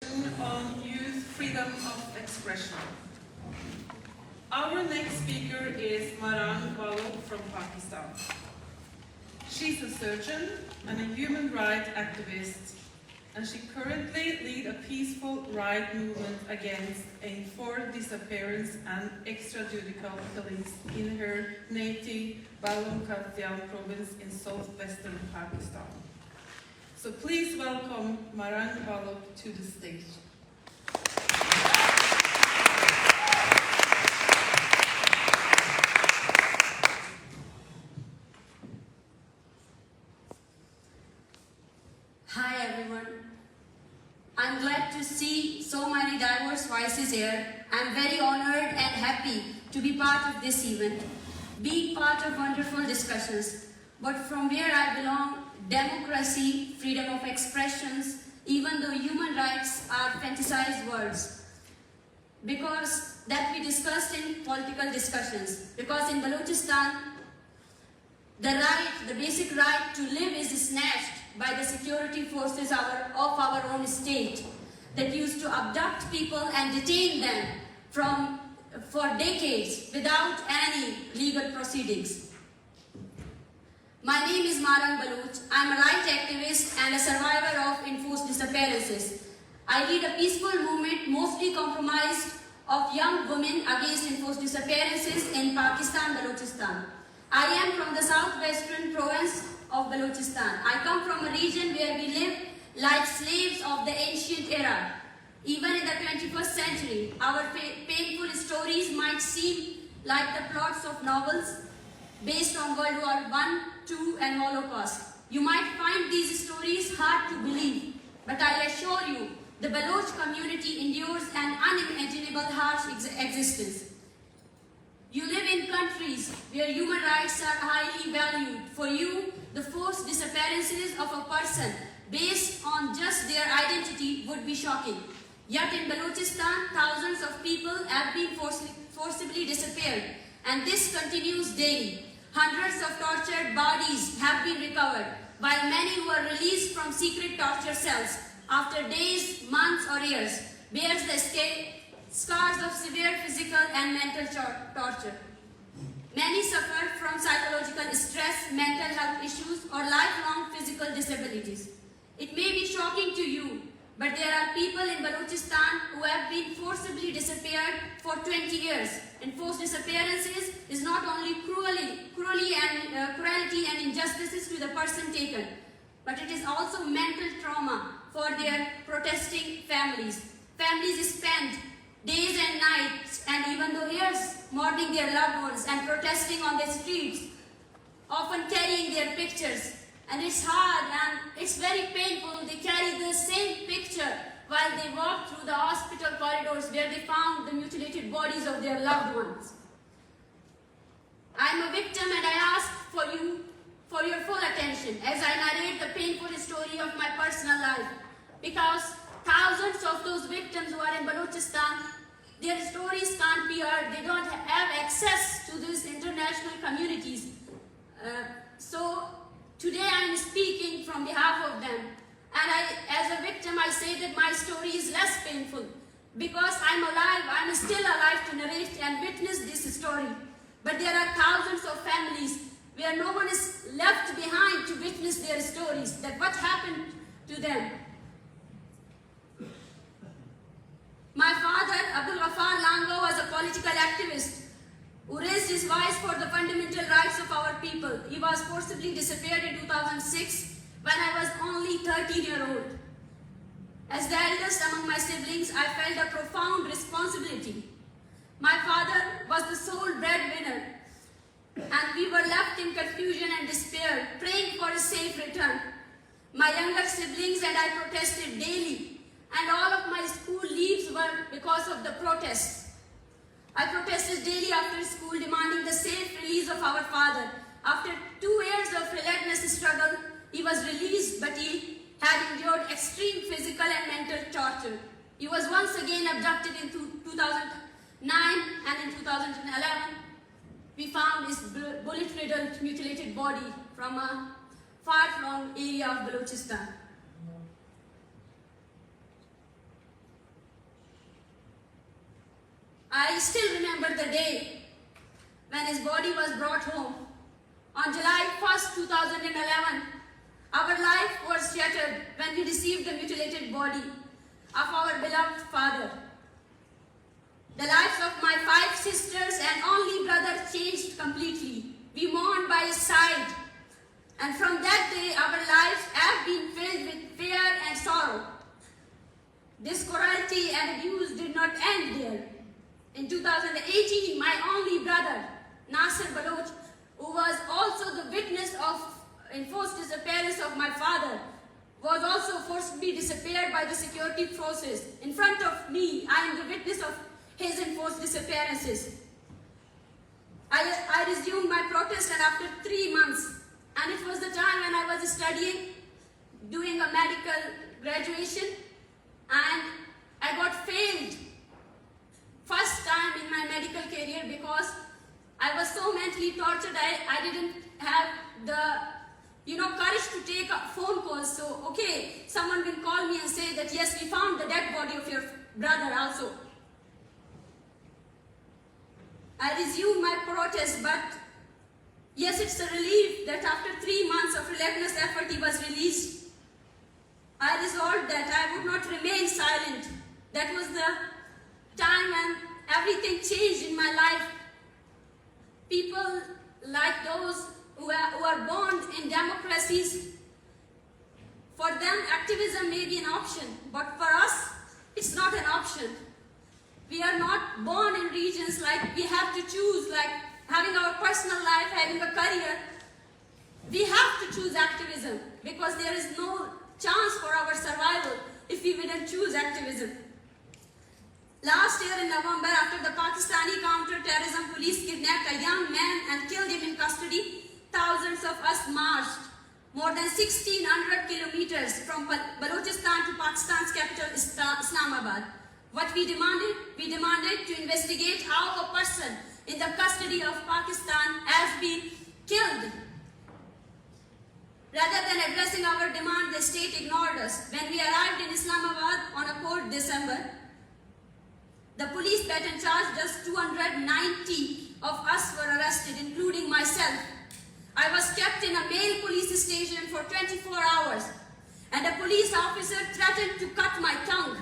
On youth freedom of expression. Our next speaker is Marang Balogh from Pakistan. She's a surgeon and a human rights activist, and she currently leads a peaceful rights movement against enforced disappearance and extrajudicial killings in her native Balochistan province in southwestern Pakistan. So please welcome Marang Balogh to the stage. Hi everyone. I'm glad to see so many diverse voices here. I'm very honored and happy to be part of this event, being part of wonderful discussions. But from where I belong, democracy, freedom of expressions, even though human rights are fantasized words, because that we discussed in political discussions. Because in Balochistan, the basic right to live is snatched by the security forces of our own state that used to abduct people and detain them for decades without any legal proceedings. My name is Marang Balogh. I'm a rights activist and a survivor of enforced disappearances. I lead a peaceful movement mostly comprised of young women against enforced disappearances in Pakistan, Balochistan. I am from the southwestern province of Balochistan. I come from a region where we live like slaves of the ancient era. Even in the 21st century, our painful stories might seem like the plots of novels based on World War I, II and Holocaust. You might find these stories hard to believe, but I assure you, the Baloch community endures an unimaginable harsh existence. You live in countries where human rights are highly valued. For you, the forced disappearances of a person based on just their identity would be shocking. Yet in Balochistan, thousands of people have been forcibly disappeared, and this continues daily. Hundreds of tortured bodies have been recovered, while many were released from secret torture cells after days, months or years, bears the scars of severe physical and mental torture. Many suffer from psychological stress, mental health issues, or lifelong physical disabilities. It may be shocking to you, but there are people in Balochistan who have been forcibly disappeared for 20 years. Enforced disappearances is not only cruelty and injustices to the person taken, but it is also mental trauma for their protesting families. Families spend days and nights and even though years mourning their loved ones and protesting on the streets, often carrying their pictures. And it's hard and it's very painful. They carry the same picture while they walk through the hospital corridors where they found the mutilated bodies of their loved ones. I'm a victim and I ask for your full attention as I narrate the painful story of my personal life, because thousands of those victims who are in Balochistan, their stories can't be heard. They don't have access to these international communities. So today I'm speaking from behalf of them. And as a victim, I say that my story is less painful because I'm alive. I'm still alive to narrate and witness this story. But there are thousands of families where no one is left behind to witness their stories, that what happened to them. My father, Abdul Ghaffar Lango, was a political activist who raised his voice for the fundamental rights of our people. He was forcibly disappeared in 2006 when I was only 13-year-old. As the eldest among my siblings, I felt a profound responsibility. My father was the sole breadwinner, and we were left in confusion and despair, praying for his safe return. My younger siblings and I protested daily, and all of my school leaves were because of the protests. I protested daily after school, demanding the safe release of our father. After 2 years of relentless struggle, he was released, but he had endured extreme physical and mental torture. He was once again abducted in 2009, and in 2011, we found his bullet-riddled, mutilated body from a far-flung area of Balochistan. I still remember the day when his body was brought home. On July 1st, 2011, our life was shattered when we received the mutilated body of our beloved father. The lives of my 5 sisters and only brother changed completely. We mourned by his side, and from that day our lives have been filled with fear and sorrow. This cruelty and abuse did not end there. In 2018, my only brother, Nasir Baloch, who was also the witness of enforced disappearance of my father, was also forcibly disappeared by the security forces. In front of me, I am the witness of his enforced disappearances. I resumed my protest, and after 3 months, and it was the time when I was studying, doing a medical graduation, and I got failed first time in my medical career because I was so mentally tortured. I didn't have the courage to take a phone call. So okay, someone will call me and say that yes, we found the dead body of your brother also. I resumed my protest, but yes, it's a relief that after 3 months of relentless effort, he was released. I resolved that I would not remain silent. That was the time when everything changed in my life. People like those who are born in democracies, for them activism may be an option, but for us, it's not an option. We are not born in regions like we have to choose, like having our personal life, having a career. We have to choose activism because there is no chance for our survival if we wouldn't choose activism. Last year in November, after the Pakistani counter-terrorism police kidnapped a young man and killed him in custody, thousands of us marched more than 1,600 kilometers from Balochistan to Pakistan's capital, Islamabad. What we demanded to investigate how a person in the custody of Pakistan has been killed. Rather than addressing our demand, the state ignored us. When we arrived in Islamabad on a cold December, the police baton charged us. 290 of us were arrested, including myself. I was kept in a male police station for 24 hours, and a police officer threatened to cut my tongue.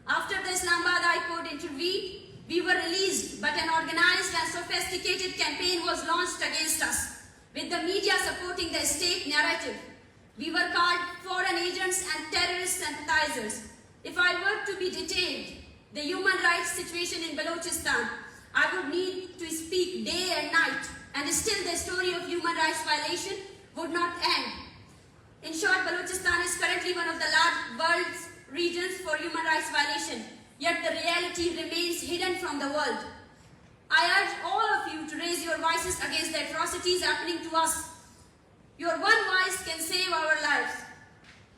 After the Islamabad High Court intervened, we were released, but an organized and sophisticated campaign was launched against us, with the media supporting the state narrative. We were called foreign agents and terrorist sympathizers. If I were to be detained, the human rights situation in Balochistan, I would need to speak day and night, and still the story of human rights violation would not end. In short, Balochistan is currently one of the world's regions for human rights violation, yet the reality remains hidden from the world. I urge all of you to raise your voices against the atrocities happening to us. Your one voice can save our lives.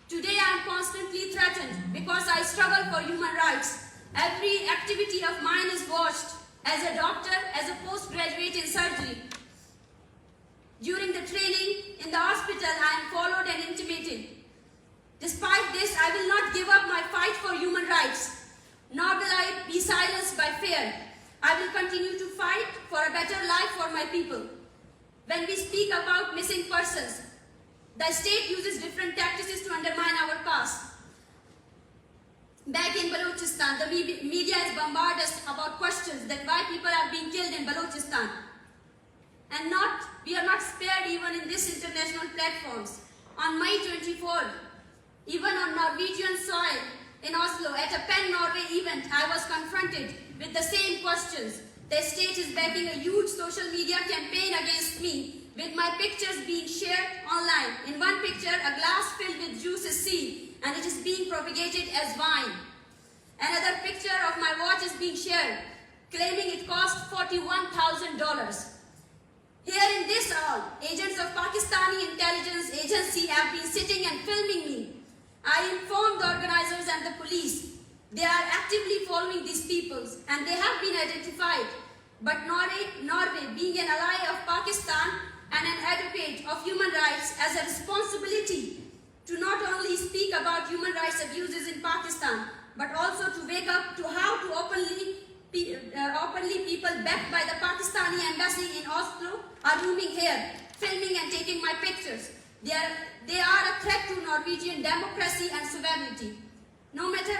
Today I am constantly threatened because I struggle for human rights. Every activity of mine is watched. As a doctor, as a postgraduate in surgery. During the training in the hospital, I am followed and intimidated. Despite this, I will not give up my fight for human rights, nor will I be silenced by fear. I will continue to fight for a better life for my people. When we speak about missing persons, the state uses different tactics to undermine our cause. Back in Balochistan, the media is bombarded us about questions that why people are being killed in Balochistan. And we are not spared even in these international platforms. On May 24th, even on Norwegian soil in Oslo, at a PEN Norway event, I was confronted with the same questions. The state is backing a huge social media campaign against me, with my pictures being shared online. In one picture, a glass filled with juice is seen, and it is being propagated as wine. Another picture of my watch is being shared, claiming it cost $41,000. Here in this hall, agents of Pakistani intelligence agency have been sitting and filming me. I informed the organizers and the police. They are actively following these peoples, and they have been identified. But Norway, being an ally of Pakistan and an advocate of human rights, has a responsibility to not only speak about human rights abuses in Pakistan, but also to wake up to how to here, filming and taking my pictures. They are a threat to Norwegian democracy and sovereignty. No matter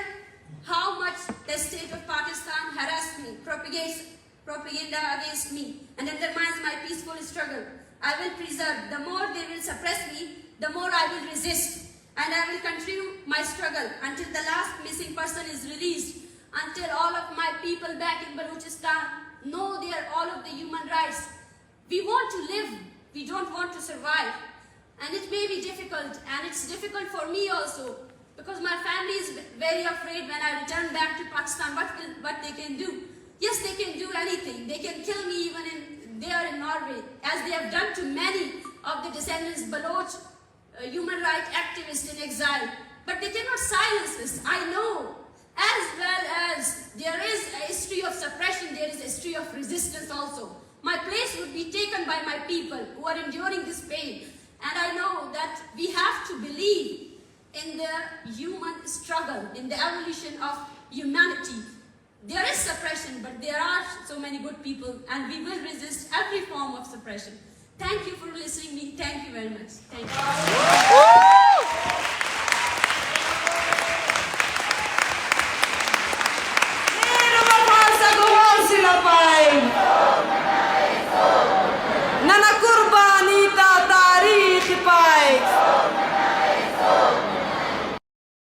how much the state of Pakistan harasses me, propagates propaganda against me, and undermines my peaceful struggle, I will preserve. The more they will suppress me, the more I will resist. And I will continue my struggle until the last missing person is released, until all of my people back in Balochistan know all of the human rights. We want to live, we don't want to survive. And it may be difficult, and it's difficult for me also, because my family is very afraid when I return back to Pakistan, what they can do. Yes, they can do anything. They can kill me even there in Norway, as they have done to many of the descendants, Baloch, human rights activists in exile. But they cannot silence us. I know, as well as there is a history of suppression, there is a history of resistance also. My place would be taken by my people who are enduring this pain. And I know that we have to believe in the human struggle, in the evolution of humanity. There is suppression, but there are so many good people, and we will resist every form of suppression. Thank you for listening to me. Thank you very much. Thank you.